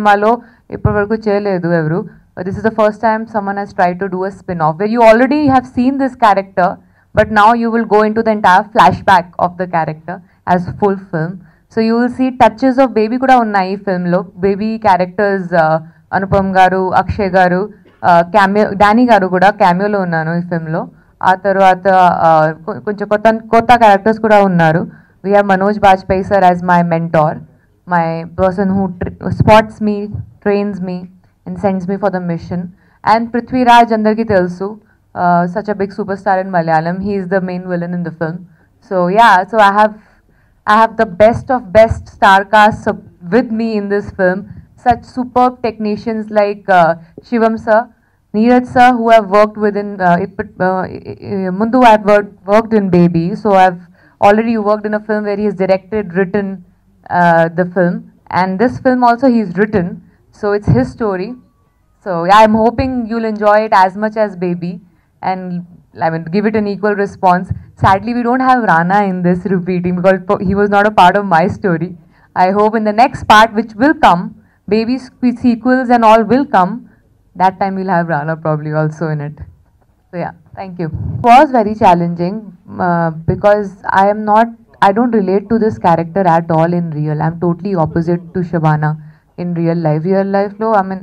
సినిమాలో ఇప్పటివరకు చేయలేదు ఎవరు. This is the first time someone has tried to do a spin-off where you already have seen this character, but now you will go into the entire flashback of the character as full film. So you will see touches of baby kuda unnai film lo. Baby characters Anupam garu, Akshay garu, cameo Danny garu kuda cameo lo unnanu ee film lo. ఆ తర్వాత కొంచెం కొత్త characters కూడా ఉన్నారు. We have Manoj Bajpayee sir as my mentor, my person who spots me, trains me and sends me for the mission. And Prithviraj andarki telusu, such a big superstar in Malayalam. He is the main villain in the film. So yeah, so I have the best of best star cast with me in this film. Such superb technicians like Shivam sir, Neeraj sir, who have worked within Mundu I've worked in Baby, so I've already worked in a film where he has directed, written the film, and this film also he's written, so it's his story. So yeah, I'm hoping you'll enjoy it as much as Baby, and I mean give it an equal response. Sadly, we don't have Rana in this repeating because he was not a part of my story. I hope in the next part, which will come, Baby's sequels and all will come. That time we'll have Rana probably also in it. So yeah, thank you. It was very challenging because I don't relate to this character at all in real. I'm totally opposite to Shabana in real life. Real life lo, I mean,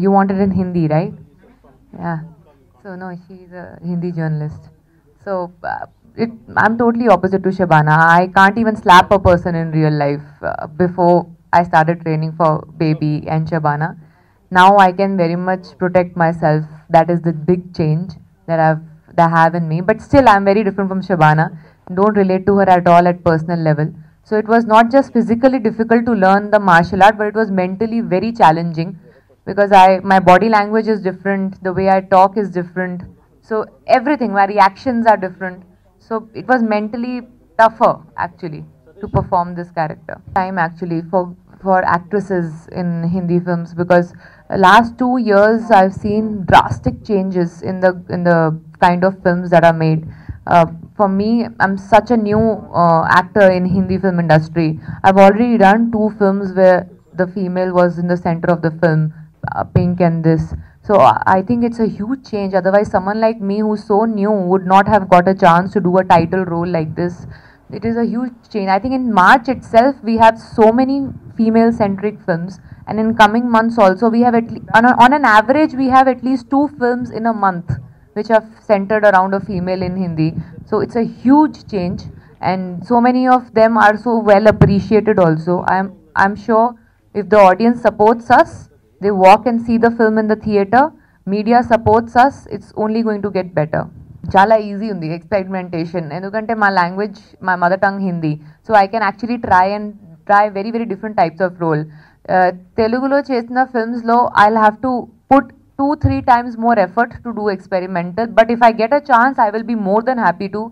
you want it in Hindi, right? Yeah. So no, she's a Hindi journalist. So I'm totally opposite to Shabana. I can't even slap a person in real life before I started training for Baby and Shabana. Now I can very much protect myself. That is the big change that I have in me. But still, I'm very different from Shabana. Don't relate to her at all at personal level. So it was not just physically difficult to learn the martial art, but it was mentally very challenging because my body language is different. The way I talk is different. So everything, my reactions are different. So it was mentally tougher actually to perform this character. Time actually for actresses in Hindi films because last 2 years I've seen drastic changes in the kind of films that are made. For me, I'm such a new actor in Hindi film industry. I've already done 2 films where the female was in the center of the film, Pink and this. So I think it's a huge change. Otherwise, someone like me who's so new would not have got a chance to do a title role like this. It is a huge change. I think in March itself, we have so many female-centric films. And in coming months also, we have on an average, we have at least 2 films in a month which are centered around a female in Hindi. So it's a huge change. And so many of them are so well appreciated also. I'm sure if the audience supports us, they walk and see the film in the theater, media supports us, it's only going to get better. Chala easy undi experimentation endukante my language, my mother tongue Hindi, so I can actually try very very different types of role. Telugulo chesina films lo I'll have to put 2-3 times more effort to do experimental, but if I get a chance I will be more than happy to.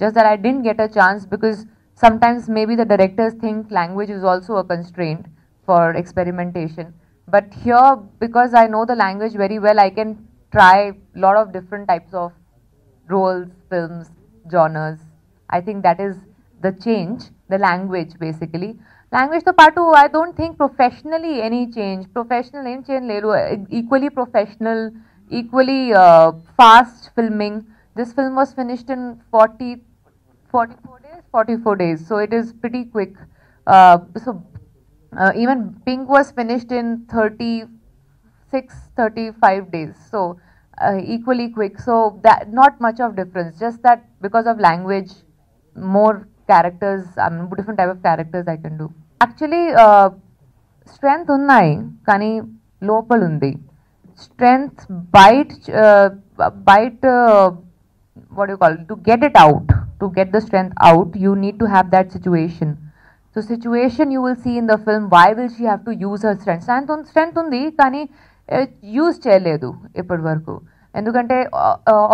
Just that I didn't get a chance because sometimes maybe the directors think language is also a constraint for experimentation, but here because I know the language very well, I can try a lot of different types of roles, films, genres. I think that is the change, the language basically. Language to patu, I don't think professionally any change. Professional name change ledu. Equally professional, equally fast filming. This film was finished in 44 days. So it is pretty quick. Even Pink was finished in 35 days. So equally quick. So that not much of difference. Just that because of language, more characters, different type of characters I can do. Actually, strength unnai, kani lopal undi. Strength bite, what do you call it? To get it out, to get the strength out, you need to have that situation. So situation you will see in the film, why will she have to use her strength? Strength undi, kani use cheyaledu ippadi varaku. Endukante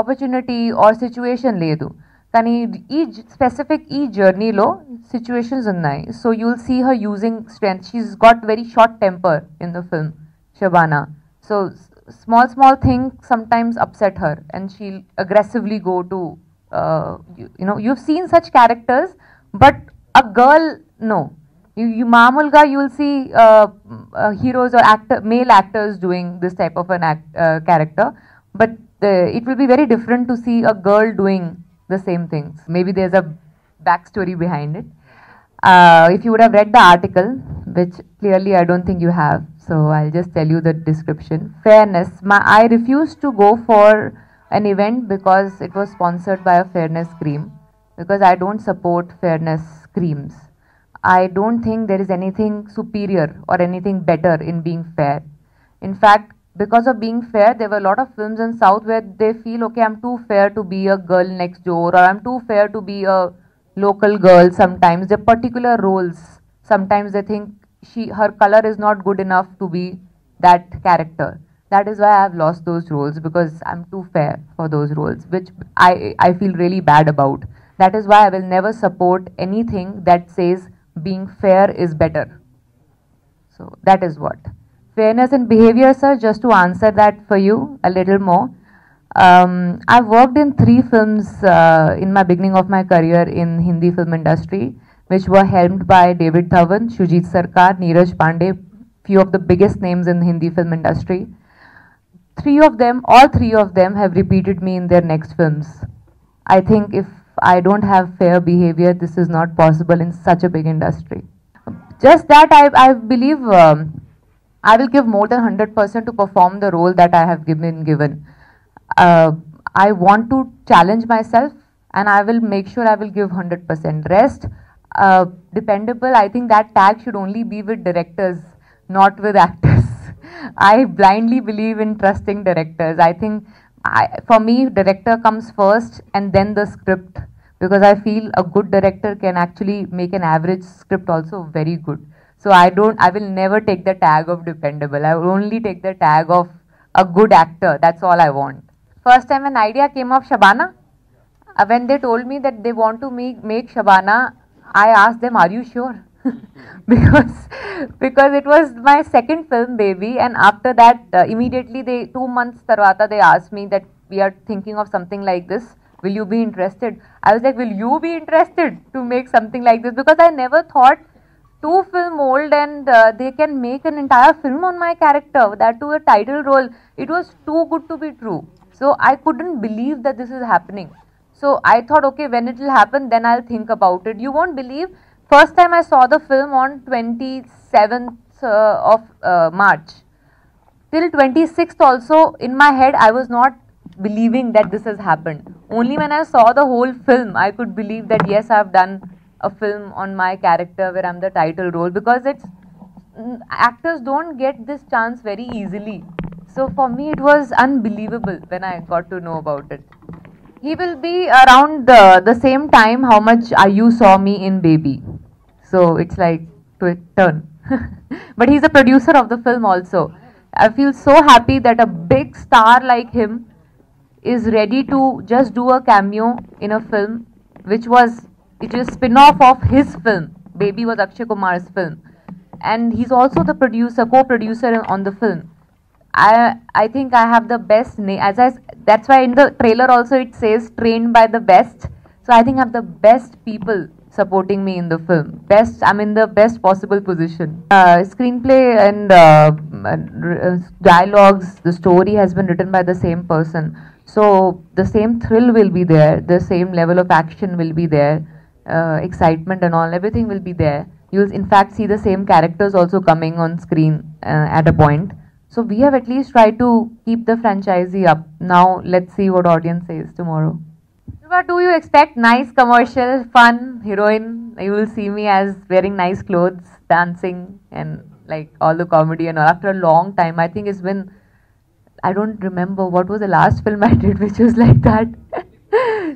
opportunity or situation ledu. కానీ ఈ specific ఈ జర్నీలో situations ఉన్నాయి. So you will see her using strength. She's got very short temper in the film Shabana. So small things sometimes upset her and she'll aggressively go to you've seen such characters, but a girl, no, Mamulga, you will see heroes or male actors doing this type of an character, but it will be very different to see a girl doing the same things. Maybe there's a backstory behind it. If you would have read the article, which clearly I don't think you have, so I'll just tell you the description. Fairness. I refused to go for an event because it was sponsored by a fairness cream, because I don't support fairness creams. I don't think there is anything superior or anything better in being fair. In fact, because of being fair, there were a lot of films in South where they feel, okay, I'm too fair to be a girl next door, or I'm too fair to be a local girl. Sometimes the particular roles, sometimes they think her color is not good enough to be that character. That is why I have lost those roles, because I'm too fair for those roles, which I feel really bad about. That is why I will never support anything that says being fair is better. So that is what. Fairness in behavior, sir, just to answer that for you a little more. I've worked in 3 films in my beginning of my career in Hindi film industry, which were helmed by David Dhawan, Shujit Sarkar, Neeraj Pandey, few of the biggest names in Hindi film industry. All three of them have repeated me in their next films. I think if I don't have fair behavior, this is not possible in such a big industry. Just that I believe I will give more than 100% to perform the role that I have been given. I want to challenge myself, and I will make sure I will give 100%. Rest, dependable, I think that tag should only be with directors, not with actors. I blindly believe in trusting directors. I think for me, director comes first and then the script, because I feel a good director can actually make an average script also very good. So I will never take the tag of dependable. I will only take the tag of a good actor. That's all I want. First time an idea came of Shabana, when they told me that they want to make Shabana, I asked them, are you sure? because it was my second film, baby, and after that immediately 2 months tarvata they asked me that we are thinking of something like this, will you be interested? I was like, will you be interested to make something like this? Because I never thought 2 film old and they can make an entire film on my character, that to a title role. It was too good to be true. So I couldn't believe that this is happening. So I thought, okay, when it will happen, then I'll think about it. You won't believe, first time I saw the film on 27th of March. Till 26th also, in my head, I was not believing that this has happened. Only when I saw the whole film, I could believe that yes, I've done a film on my character where I'm the title role, because actors don't get this chance very easily. So for me, it was unbelievable when I got to know about it. He will be around the same time how much you saw me in Baby. So it's like turn. But he's a producer of the film also. I feel so happy that a big star like him is ready to just do a cameo in a film it is spin-off of his film. Baby was Akshay Kumar's film. And he's also the co-producer on the film. I think I have the best name. That's why in the trailer also it says trained by the best. So I think I have the best people supporting me in the film. I'm in the best possible position. Screenplay and dialogues, the story has been written by the same person. So the same thrill will be there, the same level of action will be there, excitement and all, everything will be there. You'll in fact see the same characters also coming on screen at a point. So we have at least tried to keep the franchisee up. Now let's see what audience says tomorrow. What do you expect? Nice commercial, fun, heroine. You will see me as wearing nice clothes, dancing and like all the comedy and all. After a long time, I think it's been, I don't remember what was the last film I did which was like that.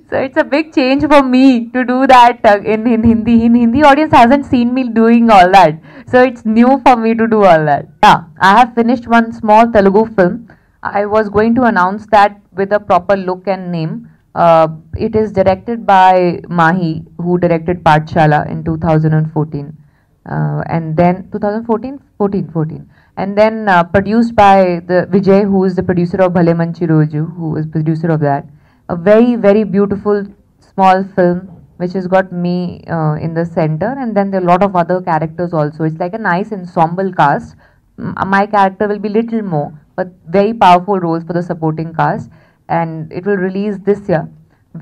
So it's a big change for me to do that in Hindi. In Hindi audience hasn't seen me doing all that. So it's new for me to do all that. Yeah, I have finished one small Telugu film. I was going to announce that with a proper look and name. It is directed by Mahi, who directed Pathshala in 2014. And then 2014? 14. And then produced by the Vijay, who is the producer of Bhale Manchi Roju, who is producer of that. A very, very beautiful small film, which has got me in the center, and then there are a lot of other characters also. It's like a nice ensemble cast. My character will be little more, but very powerful roles for the supporting cast, and it will release this year.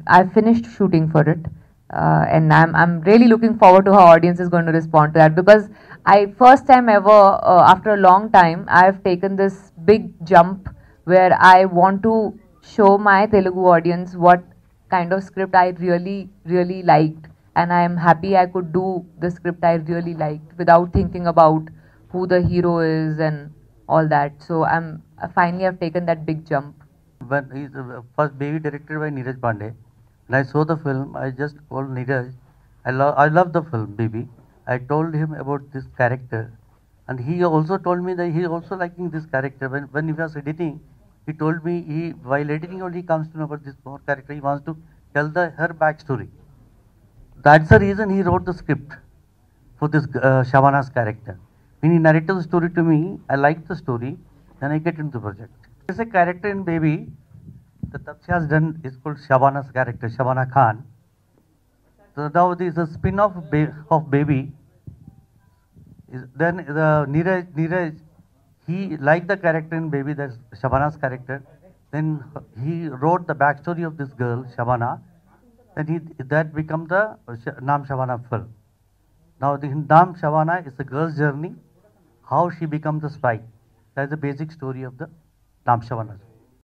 I finished shooting for it, and I'm really looking forward to how audience is going to respond to that, because I first time ever after a long time I've taken this big jump where I want to show my Telugu audience what kind of script I really liked, and I am happy I could do the script I really liked without thinking about who the hero is and all that. So I finally have taken that big jump. When he's first baby directed by Neeraj Pandey, when I saw the film, I just called Neeraj. I love the film, baby. I told him about this character, and he also told me that he also liking this character. When he was editing, he told me while editing only he comes to know about this more character. He wants to tell her backstory. That's the reason he wrote the script for this Shabana's character. When he narrated the story to me, I liked the story, then I get into the project. There's a character in Baby that Taapsee has done, is called Shabana's character, Shabana Khan. So now this is a spin-off of Baby. Then the Neeraj, he liked the character in Baby, that's Shabana's character. Then he wrote the backstory of this girl, Shabana. Then that became the Naam Shabana film. Now the Naam Shabana is a girl's journey, how she becomes a spy. That's the basic story of the Naam Shabana.